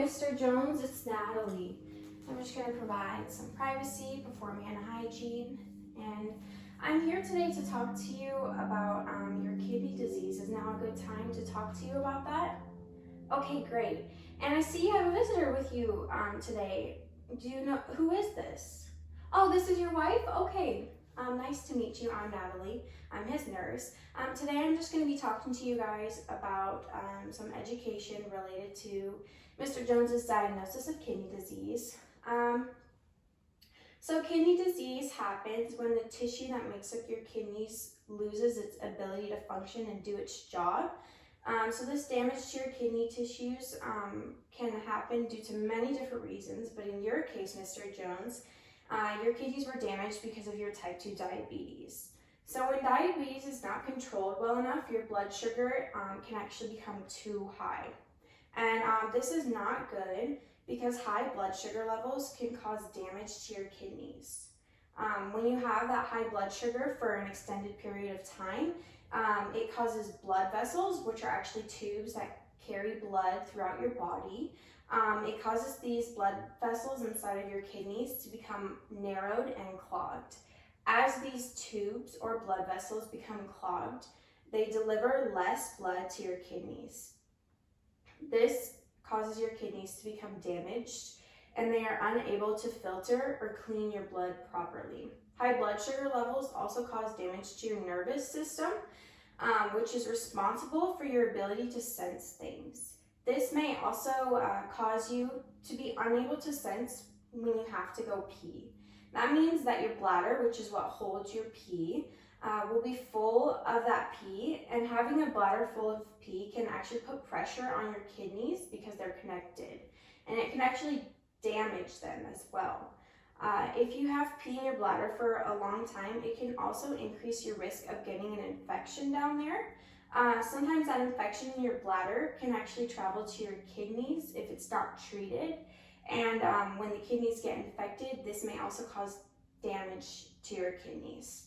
Mr. Jones, it's Natalie. I'm just going to provide some privacy, perform hand hygiene, and I'm here today to talk to you about your kidney disease. Is now a good time to talk to you about that? Okay, great. And I see you have a visitor with you today. Do you know, who is this? Oh, this is your wife? Okay. Nice to meet you. I'm Natalie. I'm his nurse. Today I'm just going to be talking to you guys about some education related to Mr. Jones's diagnosis of kidney disease. So kidney disease happens when the tissue that makes up your kidneys loses its ability to function and do its job. So this damage to your kidney tissues can happen due to many different reasons, but in your case, Mr. Jones, your kidneys were damaged because of your type 2 diabetes. So when diabetes is not controlled well enough, your blood sugar can actually become too high. And this is not good because high blood sugar levels can cause damage to your kidneys. When you have that high blood sugar for an extended period of time, it causes blood vessels, which are actually tubes that carry blood throughout your body. It causes these blood vessels inside of your kidneys to become narrowed and clogged. As these tubes or blood vessels become clogged, they deliver less blood to your kidneys. This causes your kidneys to become damaged, and they are unable to filter or clean your blood properly. High blood sugar levels also cause damage to your nervous system, which is responsible for your ability to sense things. This may also cause you to be unable to sense when you have to go pee. That means that your bladder, which is what holds your pee, will be full of that pee, and having a bladder full of pee can actually put pressure on your kidneys because they're connected, and it can actually damage them as well. If you have pee in your bladder for a long time, it can also increase your risk of getting an infection down there. Sometimes that infection in your bladder can actually travel to your kidneys if it's not treated. And when the kidneys get infected, this may also cause damage to your kidneys.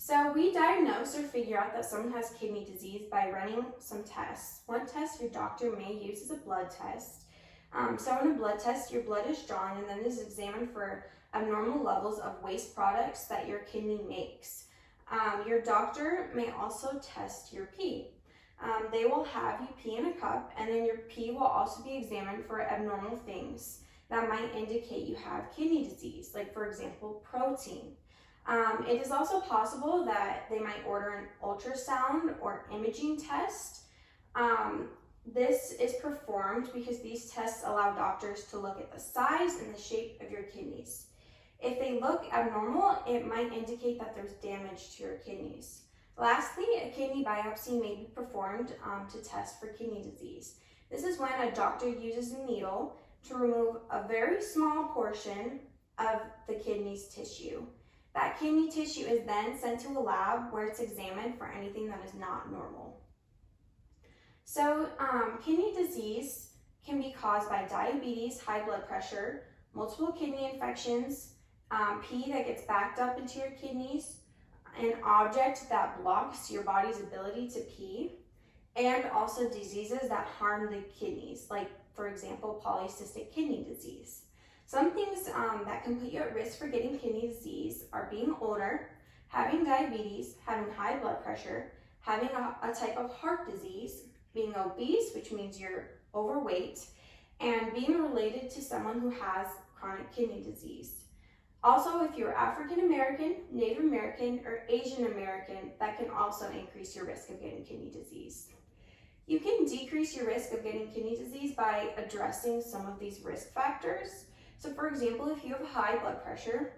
So we diagnose or figure out that someone has kidney disease by running some tests. One test your doctor may use is a blood test. So in a blood test, your blood is drawn and then is examined for abnormal levels of waste products that your kidney makes. Your doctor may also test your pee. They will have you pee in a cup, and then your pee will also be examined for abnormal things that might indicate you have kidney disease, like for example, protein. It is also possible that they might order an ultrasound or imaging test. This is performed because these tests allow doctors to look at the size and the shape of your kidneys. If they look abnormal, it might indicate that there's damage to your kidneys. Lastly, a kidney biopsy may be performed to test for kidney disease. This is when a doctor uses a needle to remove a very small portion of the kidney's tissue. That kidney tissue is then sent to a lab where it's examined for anything that is not normal. So kidney disease can be caused by diabetes, high blood pressure, multiple kidney infections, pee that gets backed up into your kidneys, an object that blocks your body's ability to pee, and also diseases that harm the kidneys, like for example, polycystic kidney disease. Some things that can put you at risk for getting kidney disease are being older, having diabetes, having high blood pressure, having a type of heart disease, being obese, which means you're overweight, and being related to someone who has chronic kidney disease. Also, if you're African American, Native American, or Asian American, that can also increase your risk of getting kidney disease. You can decrease your risk of getting kidney disease by addressing some of these risk factors. So for example, if you have high blood pressure,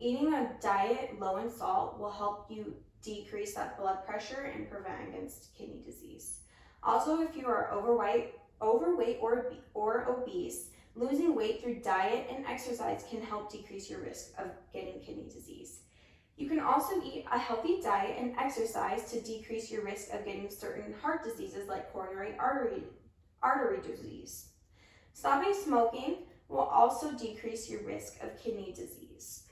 eating a diet low in salt will help you decrease that blood pressure and prevent against kidney disease. Also, if you are overweight or obese, losing weight through diet and exercise can help decrease your risk of getting kidney disease. You can also eat a healthy diet and exercise to decrease your risk of getting certain heart diseases like coronary artery disease. Stopping smoking will also decrease your risk of kidney disease.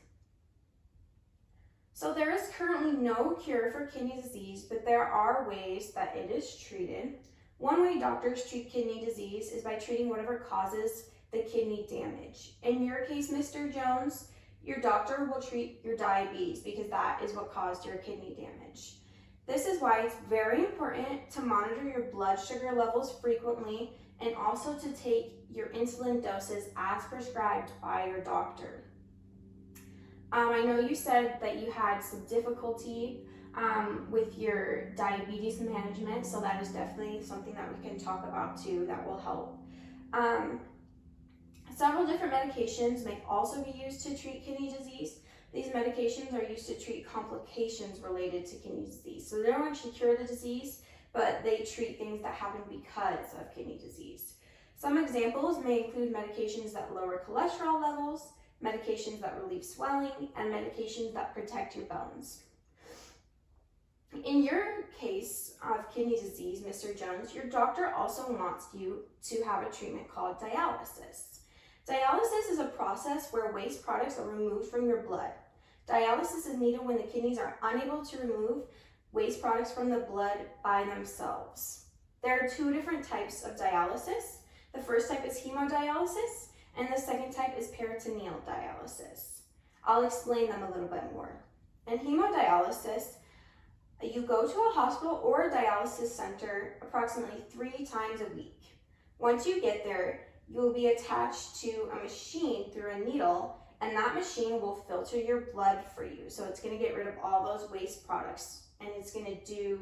So there is currently no cure for kidney disease, but there are ways that it is treated. One way doctors treat kidney disease is by treating whatever causes the kidney damage. In your case, Mr. Jones, your doctor will treat your diabetes because that is what caused your kidney damage. This is why it's very important to monitor your blood sugar levels frequently and also to take your insulin doses as prescribed by your doctor. I know you said that you had some difficulty with your diabetes management, so that is definitely something that we can talk about too that will help. Several different medications may also be used to treat kidney disease. These medications are used to treat complications related to kidney disease. So they don't actually cure the disease, but they treat things that happen because of kidney disease. Some examples may include medications that lower cholesterol levels, medications that relieve swelling, and medications that protect your bones. In your case of kidney disease, Mr. Jones, your doctor also wants you to have a treatment called dialysis. Dialysis is a process where waste products are removed from your blood. Dialysis is needed when the kidneys are unable to remove waste products from the blood by themselves. There are two different types of dialysis. The first type is hemodialysis, and the second type is peritoneal dialysis. I'll explain them a little bit more. In hemodialysis, you go to a hospital or a dialysis center approximately 3 times a week. Once you get there, you will be attached to a machine through a needle, and that machine will filter your blood for you. So it's going to get rid of all those waste products, and it's going to do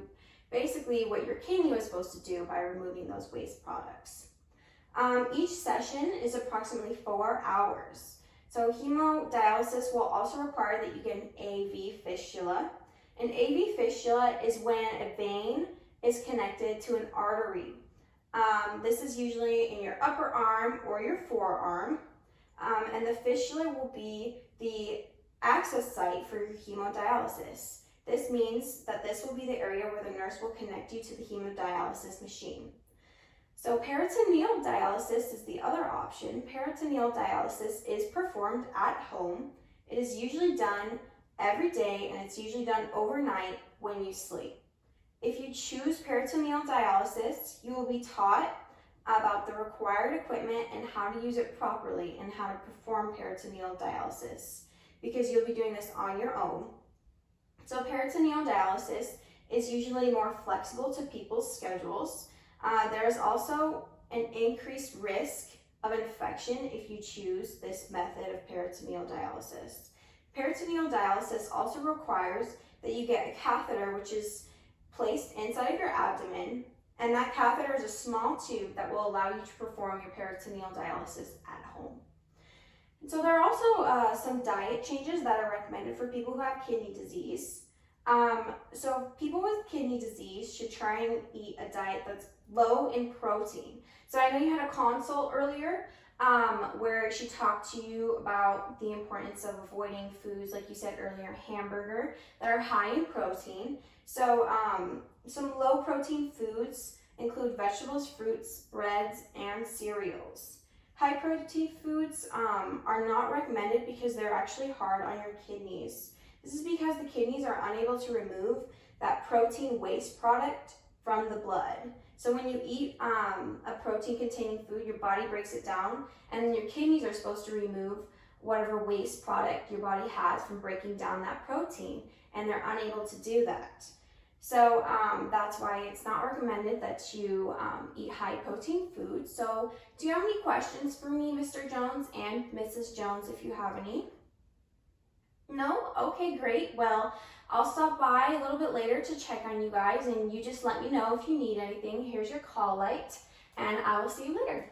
basically what your kidney was supposed to do by removing those waste products. Each session is approximately 4 hours. So hemodialysis will also require that you get an AV fistula. An AV fistula is when a vein is connected to an artery. This is usually in your upper arm or your forearm, and the fistula will be the access site for your hemodialysis. This means that this will be the area where the nurse will connect you to the hemodialysis machine. So peritoneal dialysis is the other option. Peritoneal dialysis is performed at home. It is usually done every day, and it's usually done overnight when you sleep. If you choose peritoneal dialysis, you will be taught about the required equipment and how to use it properly and how to perform peritoneal dialysis, because you'll be doing this on your own. So peritoneal dialysis is usually more flexible to people's schedules. There is also an increased risk of infection if you choose this method of peritoneal dialysis. Peritoneal dialysis also requires that you get a catheter, which is placed inside of your abdomen, and that catheter is a small tube that will allow you to perform your peritoneal dialysis at home. And so there are also some diet changes that are recommended for people who have kidney disease. So people with kidney disease should try and eat a diet that's low in protein. So I know you had a consult earlier where she talked to you about the importance of avoiding foods, like you said earlier, hamburger, that are high in protein. So some low protein foods include vegetables, fruits, breads, and cereals. High protein foods are not recommended because they're actually hard on your kidneys. This is because the kidneys are unable to remove that protein waste product from the blood. So when you eat a protein-containing food, your body breaks it down, and then your kidneys are supposed to remove whatever waste product your body has from breaking down that protein, and they're unable to do that. So that's why it's not recommended that you eat high-protein foods. So do you have any questions for me, Mr. Jones and Mrs. Jones, if you have any? No? Okay, great. Well, I'll stop by a little bit later to check on you guys, and you just let me know if you need anything. Here's your call light, and I will see you later.